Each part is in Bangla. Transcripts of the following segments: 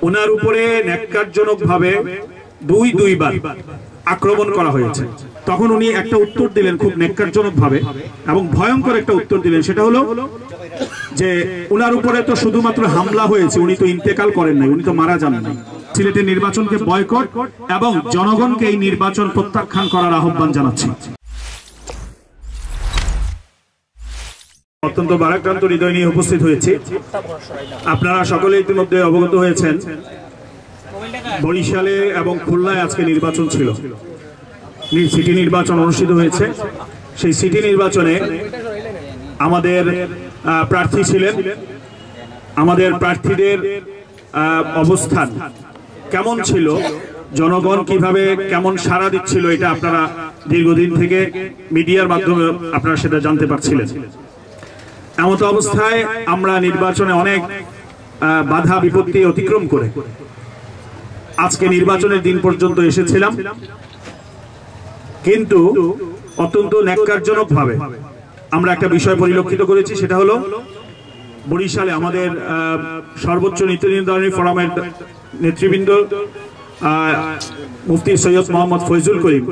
ওনার উপরে ন্যাক্কারজনকভাবে দুইবার আক্রমণ করা হয়েছে। তখন উনি একটা উত্তর দিলেন খুব ন্যাক্কারজনকভাবে এবং ভয়ঙ্কর একটা উত্তর দিলেন, সেটা হলো যে ওনার উপরে তো শুধুমাত্র হামলা হয়েছে, উনি তো ইন্তেকাল করেন নাই, উনি তো মারা যান নাই। সিলেটের নির্বাচনকে বয়কট এবং জনগণকে এই নির্বাচন প্রত্যাখ্যান করার আহ্বান জানাচ্ছি। অত্যন্ত ভারাক্রান্ত হৃদয় নিয়ে উপস্থিত হয়েছে। আপনারা সকলে ইতিমধ্যে অবগত হয়েছেন, বরিশালে এবং খুলনায় আজকে নির্বাচন ছিল, সিটি নির্বাচন অনুষ্ঠিত হয়েছে। সেই সিটি নির্বাচনে আমাদের প্রার্থী ছিলেন। আমাদের প্রার্থীদের অবস্থান কেমন ছিল, জনগণ কিভাবে কেমন সাড়া দিচ্ছিল, এটা আপনারা দীর্ঘদিন থেকে মিডিয়ার মাধ্যমে আপনারা সেটা জানতে পারছিলেন। এমত অবস্থায় আমরা নির্বাচনে অনেক বাধা বিপত্তি অতিক্রম করে আজকে নির্বাচনের দিন পর্যন্ত এসেছিলাম, কিন্তু অত্যন্ত ন্যাক্কারজনকভাবে আমরা একটা বিষয় পরিলক্ষিত করেছি, সেটা হলো বরিশালে আমাদের সর্বোচ্চ নীতি নির্ধারণী ফোরামের নেতৃবৃন্দ মুফতি সৈয়দ মোহাম্মদ ফয়জুল করিম,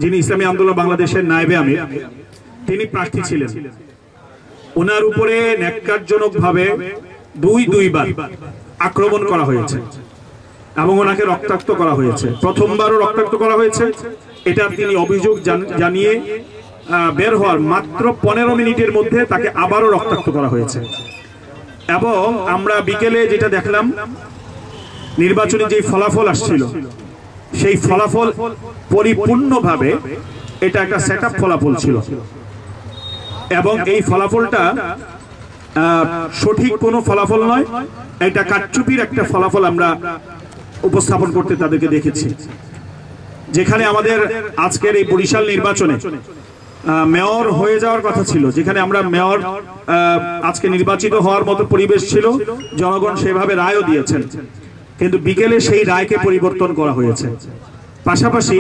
যিনি ইসলামী আন্দোলন বাংলাদেশের নায়েবে আমির, তিনি প্রার্থী ছিলেন। ওনার উপরে ন্যাক্কারজনকভাবে দুইবার আক্রমণ করা হয়েছে এবং ওনাকে রক্তাক্ত করা হয়েছে। প্রথমবারও রক্তাক্ত করা হয়েছে। এটা তিনি অভিযোগ জানিয়ে বের হওয়ার মাত্র 15 মিনিটের মধ্যে তাকে আবারও রক্তাক্ত করা হয়েছে। এবং আমরা বিকেলে যেটা দেখলাম, নির্বাচনী যে ফলাফল আসছিল, সেই ফলাফল পরিপূর্ণভাবে এটা একটা সেটআপ ফলাফল ছিল এবং এই ফলাফলটা সঠিক কোনো ফলাফল নয়, এটা কারচুপির একটা ফলাফল আমরা উপস্থাপন করতে তাদেরকে দেখেছি। যেখানে আমাদের আজকের এই বরিশাল নির্বাচনে মেয়র হয়ে যাওয়ার কথা ছিল, যেখানে আমরা মেয়র আজকে নির্বাচিত হওয়ার মতো পরিবেশ ছিল, জনগণ সেভাবে রায়ও দিয়েছেন, কিন্তু বিকেলে সেই রায়কে পরিবর্তন করা হয়েছে। পাশাপাশি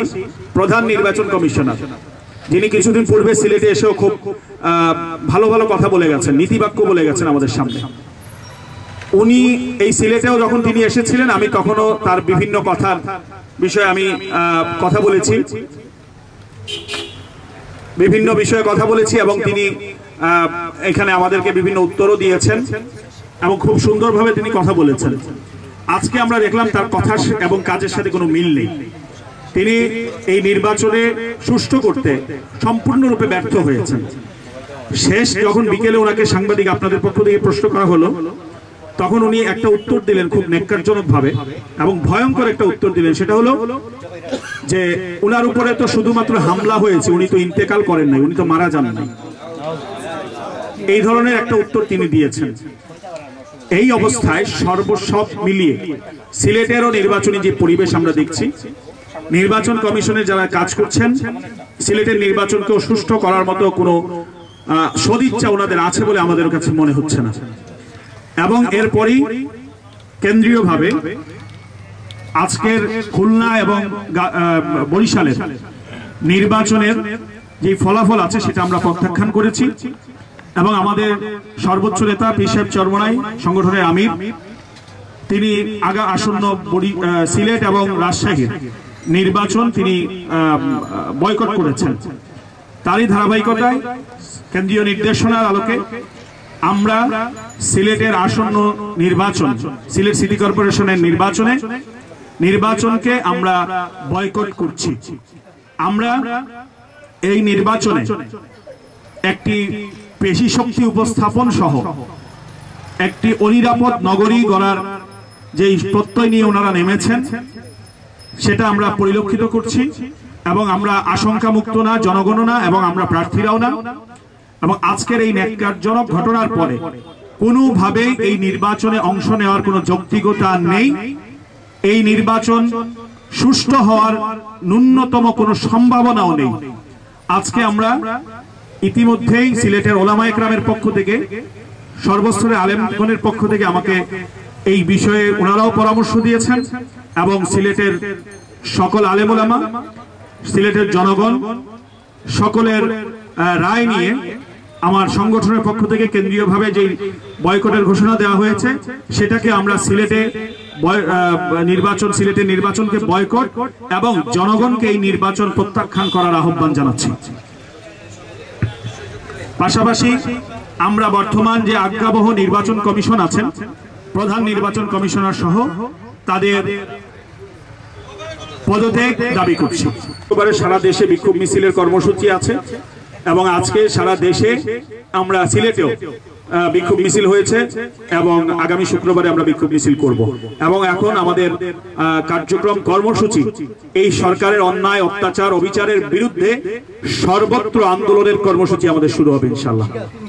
প্রধান নির্বাচন কমিশনার, যিনি কিছুদিন পূর্বে সিলেটে এসেও খুব ভালো ভালো কথা বলে গেছেন, নীতিবাক্য বলে গেছেন আমাদের সামনে, উনি এই সিলেটেও যখন তিনি এসেছিলেন, আমি তখনও তার বিভিন্ন কথার বিষয়ে আমি কথা বলেছি, বিভিন্ন বিষয়ে কথা বলেছি এবং তিনি এখানে আমাদেরকে বিভিন্ন উত্তরও দিয়েছেন এবং খুব সুন্দরভাবে তিনি কথা বলেছেন। আজকে আমরা দেখলাম তার কথা এবং কাজের সাথে কোনো মিল নেই। তিনি এই নির্বাচনে সুষ্ঠু করতে সম্পূর্ণরূপে ব্যর্থ হয়েছেন। শেষ যখন বিকেলে ওনাকে সাংবাদিক আপনাদের পক্ষ থেকে প্রশ্ন করা হলো, তখন উনি একটা উত্তর দিলেন খুব ন্যাক্কারজনকভাবে এবং ভয়ঙ্কর একটা উত্তর দিলেন, সেটা হলো যে ওনার উপরে তো শুধুমাত্র হামলা হয়েছে, উনি তো ইন্তেকাল করেন নাই, উনি তো মারা যান নাই। এই ধরনের একটা উত্তর তিনি দিয়েছেন। এই অবস্থায় সব মিলিয়ে সিলেটেরও নির্বাচনী যে পরিবেশ আমরা দেখছি, নির্বাচন কমিশনের যারা কাজ করছেন, সিলেটের নির্বাচনকেও সুষ্ঠু করার মতো কোনো সদিচ্ছা ওনাদের আছে বলে আমাদের কাছে মনে হচ্ছে না। এবং এরপরই কেন্দ্রীয়ভাবে আজকের খুলনা এবং বরিশালের নির্বাচনের যে ফলাফল আছে সেটা আমরা প্রত্যাখ্যান করেছি এবং আমাদের সর্বোচ্চ নেতা পীর সাহেব চরমনাই সংগঠনের আমির, তিনি আসন্ন সিলেট এবং রাজশাহীর নির্বাচন তিনি বয়কট করেছেন। তারই ধারাবাহিকতায় কেন্দ্রীয় নির্দেশনার আলোকে আমরা সিলেটের আসন্ন নির্বাচন, সিলেট সিটি কর্পোরেশনের নির্বাচনকে আমরা বয়কট করছি। আমরা এই নির্বাচনে একটি পেশি শক্তি উপস্থাপন সহ একটি অনিরাপদ নগরী গড়ার যে প্রত্যয় নিয়ে ওনারা নেমেছেন, সেটা আমরা পরিলক্ষিত করছি এবং আমরা আশঙ্কা মুক্ত না, জনগণও না এবং আমরা প্রার্থীরাও না। এবং আজকের এই ন্যাক্কারজনক ঘটনার পরে কোনোভাবেই এই নির্বাচনে অংশ নেওয়ার কোনো যৌক্তিকতা নেই। এই নির্বাচন সুষ্ঠু হওয়ার ন্যূনতম কোনো সম্ভাবনাও নেই। আজকে আমরা ইতিমধ্যেই সিলেটের ওলামা একরামের পক্ষ থেকে, সর্বস্তরের আলেমগণের পক্ষ থেকে আমাকে এই বিষয়ে ওনারাও পরামর্শ দিয়েছেন এবং সিলেটের সকল আলেম ওলামা, সিলেটের জনগণ সকলের রায় নিয়ে আমার সংগঠনের পক্ষ থেকে কেন্দ্রীয়ভাবে যে বয়কটের ঘোষণা দেওয়া হয়েছে, সেটাকে আমরা সিলেটে নির্বাচন সিলেটের নির্বাচনকে বয়কট এবং জনগণকে এই নির্বাচন প্রত্যাখ্যান করার আহ্বান জানাচ্ছি। পাশাপাশি আমরা বর্তমান যে আজ্ঞাবহ নির্বাচন কমিশন আছেন, প্রধান নির্বাচন কমিশনার সহ তাদের পদত্যাগ দাবি করছি। সারা দেশে বিক্ষোভ মিছিলের কর্মসূচি আছে এবং আজকে সারা দেশে আমরা সিলেটেও বিক্ষোভ মিছিল হয়েছে এবং আগামী শুক্রবারে আমরা বিক্ষোভ মিছিল করব এবং এখন আমাদের কার্যক্রম কর্মসূচি এই সরকারের অন্যায় অত্যাচার অবিচারের বিরুদ্ধে সর্বত্র আন্দোলনের কর্মসূচি আমাদের শুরু হবে ইনশাআল্লাহ।